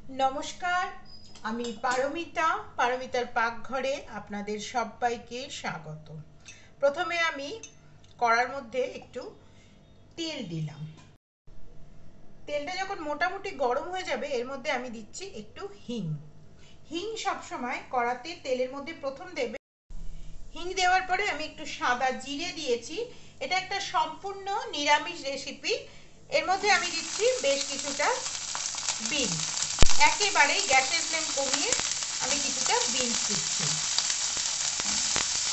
নমস্কার, আমি পারমিতা। পারমিতার পাকঘরে আপনাদের সবাইকে স্বাগত। প্রথমে আমি কড়ার মধ্যে একটু তেল দিলাম। তেলটা যখন মোটামুটি গরম হয়ে যাবে এর মধ্যে আমি দিচ্ছি একটু হিং। হিং সবসময় কড়াতে তেলের মধ্যে প্রথম দেবে। হিং দেওয়ার পরে আমি একটু সাদা জিরে দিয়েছি। এটা একটা সম্পূর্ণ নিরামিষ রেসিপি। এর মধ্যে আমি দিচ্ছি বেশ কিছুটা বিনস। একেবারেই গ্যাসের ফ্লেম কমিয়ে আমি কিছুটা বিনস দিচ্ছি।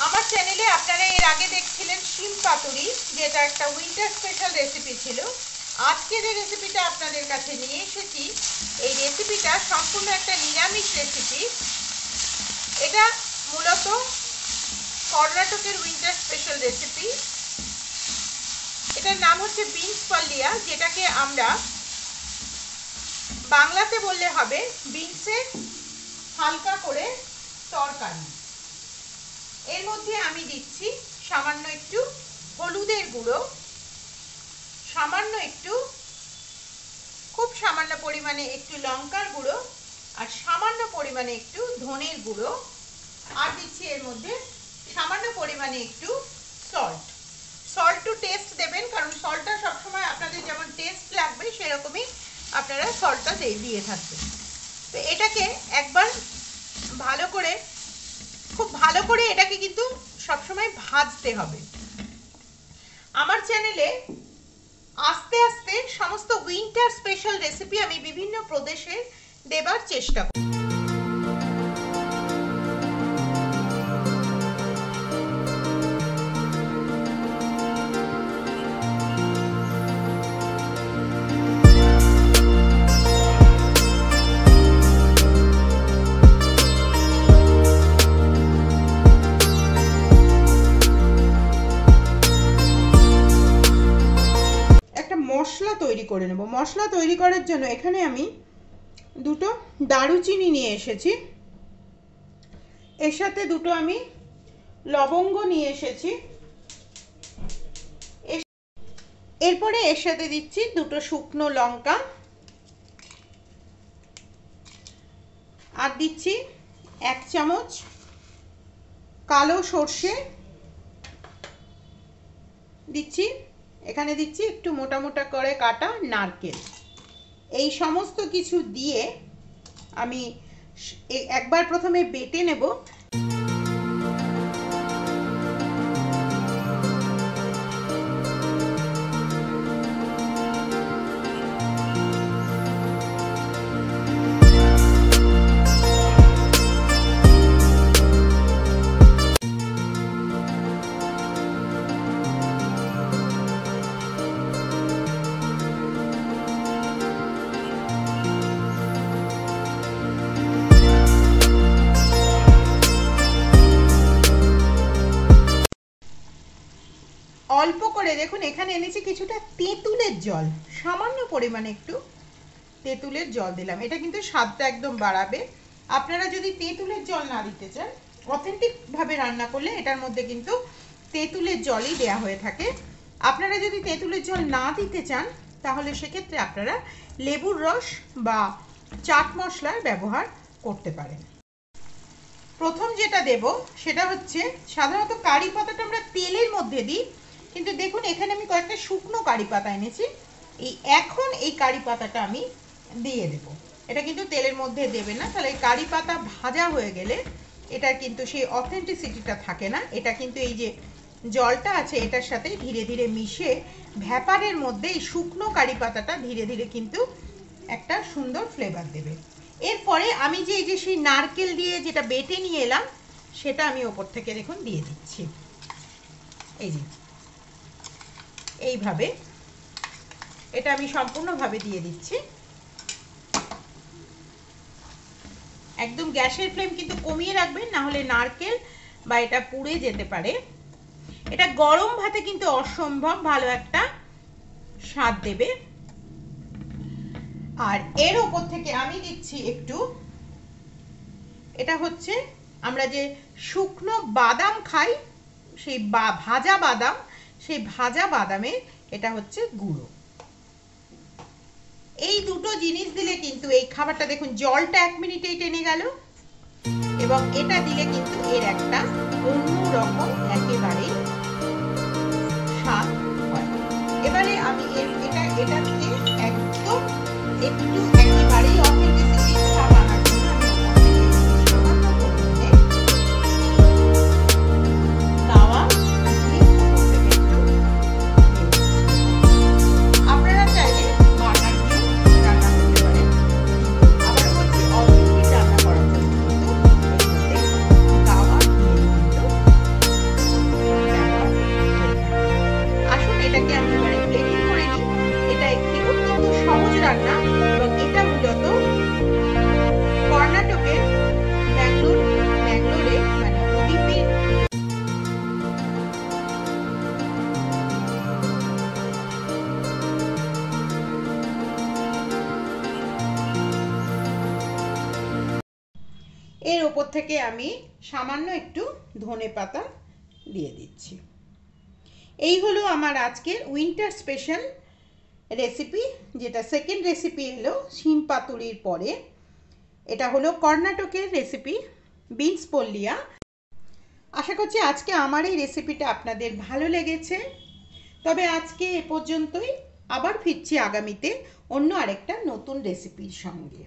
আমার চ্যানেলে আপনারা এর আগে দেখছিলেন শিম পাতুরি, যেটা একটা উইন্টার স্পেশাল রেসিপি ছিল। আজকে যে রেসিপিটা আপনাদের কাছে নিয়ে এসেছি, এই রেসিপিটা সম্পূর্ণ একটা নিরামিষ রেসিপি। এটা মূলত কর্ণাটকের উইন্টার স্পেশাল রেসিপি। এটার নাম হচ্ছে বিনস পালিয়া, যেটাকে আমরা বাংলাতে বললে হবে বিনসের হালকা করে তরকারি। এর মধ্যে আমি দিচ্ছি সামান্য একটু হলুদের গুঁড়ো, সামান্য একটু, খুব সামান্য পরিমাণে একটু লঙ্কার গুঁড়ো, আর সামান্য পরিমাণে একটু ধনের গুঁড়ো, আর দিচ্ছি এর মধ্যে সামান্য পরিমাণে একটু সল্ট। সল্ট টু টেস্ট দেবেন, কারণ সল্টটা সবসময় আপনাদের যেমন টেস্ট লাগবে সেরকমই আপনারা সল্টটা দিয়ে থাকবেন। তো এটাকে একবার ভালো করে, খুব ভালো করে এটাকে কিন্তু সবসময় ভাজতে হবে। আমার চ্যানেলে আস্তে আস্তে সমস্ত উইন্টার স্পেশাল রেসিপি আমি বিভিন্ন প্রদেশে দেবার চেষ্টা করি। মশলা তৈরি করে নেব। মশলা তৈরি করার জন্য এখানে আমি দুটো দারুচিনি নিয়ে এসেছি, এর সাথে দুটো আমি লবঙ্গ নিয়ে এসেছি, এরপরে এর সাথে দিচ্ছি দুটো শুকনো লঙ্কা, আর দিচ্ছি 1 চামচ কালো সর্ষে, দিচ্ছি এখানে দিচ্ছি একটু মোটা মোটা করে কাটা নারকেল। এই সমস্ত কিছু দিয়ে আমি একবার প্রথমে বেটে নেব। অল্প করে দেখুন এখানে এনেছি কিছুটা তেঁতুলের জল, সামান্য পরিমাণে একটু তেঁতুলের জল দিলাম। এটা কিন্তু স্বাদটা একদম বাড়াবে। আপনারা যদি তেঁতুলের জল না দিতে চান, অথেন্টিক ভাবে রান্না করলে এটার মধ্যে কিন্তু তেঁতুলের জলই দেয়া হয়ে থাকে। আপনারা যদি তেঁতুলের জল না দিতে চান তাহলে সেক্ষেত্রে আপনারা লেবুর রস বা চাট মশলার ব্যবহার করতে পারেন। প্রথম যেটা দেব সেটা হচ্ছে, সাধারণত কারি পাতাটা আমরা তেলের মধ্যে দিই, কিন্তু দেখুন এখানে আমি কয়েকটা শুকনো কারি পাতা এনেছি। এখন এই কারি পাতাটা আমি দিয়ে দেব। এটা কিন্তু তেলের মধ্যে দেবে না, তাহলে এই কারি পাতা ভাজা হয়ে গেলে এটার কিন্তু সেই অথেন্টিসিটিটা থাকে না। এটা কিন্তু এই যে জলটা আছে এটার সাথে ধীরে ধীরে মিশে ভ্যাপারের মধ্যে এই শুকনো কারি পাতাটা ধীরে ধীরে কিন্তু একটা সুন্দর ফ্লেভার দেবে। এরপরে আমি যে এই যে সেই নারকেল দিয়ে যেটা বেটে নিয়ে এলাম সেটা আমি ওপর থেকে দেখুন দিয়ে দিচ্ছি। এই যে এইভাবে এটা আমি সম্পূর্ণভাবে দিয়ে দিচ্ছি। একদম গ্যাসের ফ্লেম কিন্তু কমিয়ে রাখবেন, না হলে নারকেল বা এটা পুড়ে যেতে পারে। এটা গরম ভাতে কিন্তু অসম্ভব ভালো একটা স্বাদ দেবে। আর এর উপর থেকে আমি দিচ্ছি একটু, এটা হচ্ছে আমরা যে শুকনো বাদাম খাই, সেই ভাজা বাদাম, সেই ভাজা বাদামের এটা হচ্ছে গুঁড়ো। এই দুটো জিনিস দিলে কিন্তু এই খাবারটা দেখুন জলটা 1 মিনিটেই টেনে গেল, এবং এটা দিলে কিন্তু এর একটা অন্যরকম একেবারে স্বাদ হয়। এবারে আমি এটা দিয়ে একদম একটু একেবারেই অথেন্টিসিটি বানানোর জন্য সামান্য পরিমাণে তাওয়া আপনারা চাইলে বার্নার দিয়ে রান্না করতে পারেন। আবার বলছি অথেন্টিক রান্না করার জন্য কিন্তু তাওয়া আসুন এটাকে আমি এবারে প্লেটিং করে নিই। এটা একটি অত্যন্ত সহজ রান্না এবং এটা মূলত কর্ণাটকের ম্যাঙ্গালোরে মানে উডুপি এর ওপর থেকে আমি সামান্য একটু ধনেপাতা দিয়ে দিচ্ছি। এই হলো আমার আজকের উইন্টার স্পেশাল রেসিপি, যেটা সেকেন্ড রেসিপি এলো শিম পাতুরির পরে। এটা হলো কর্ণাটকের রেসিপি বিনস পল্লিয়া। আশা করছি আজকে আমার এই রেসিপিটা আপনাদের ভালো লেগেছে। তবে আজকে এ পর্যন্তই, আবার ফিরছি আগামীতে অন্য আরেকটা নতুন রেসিপির সঙ্গে।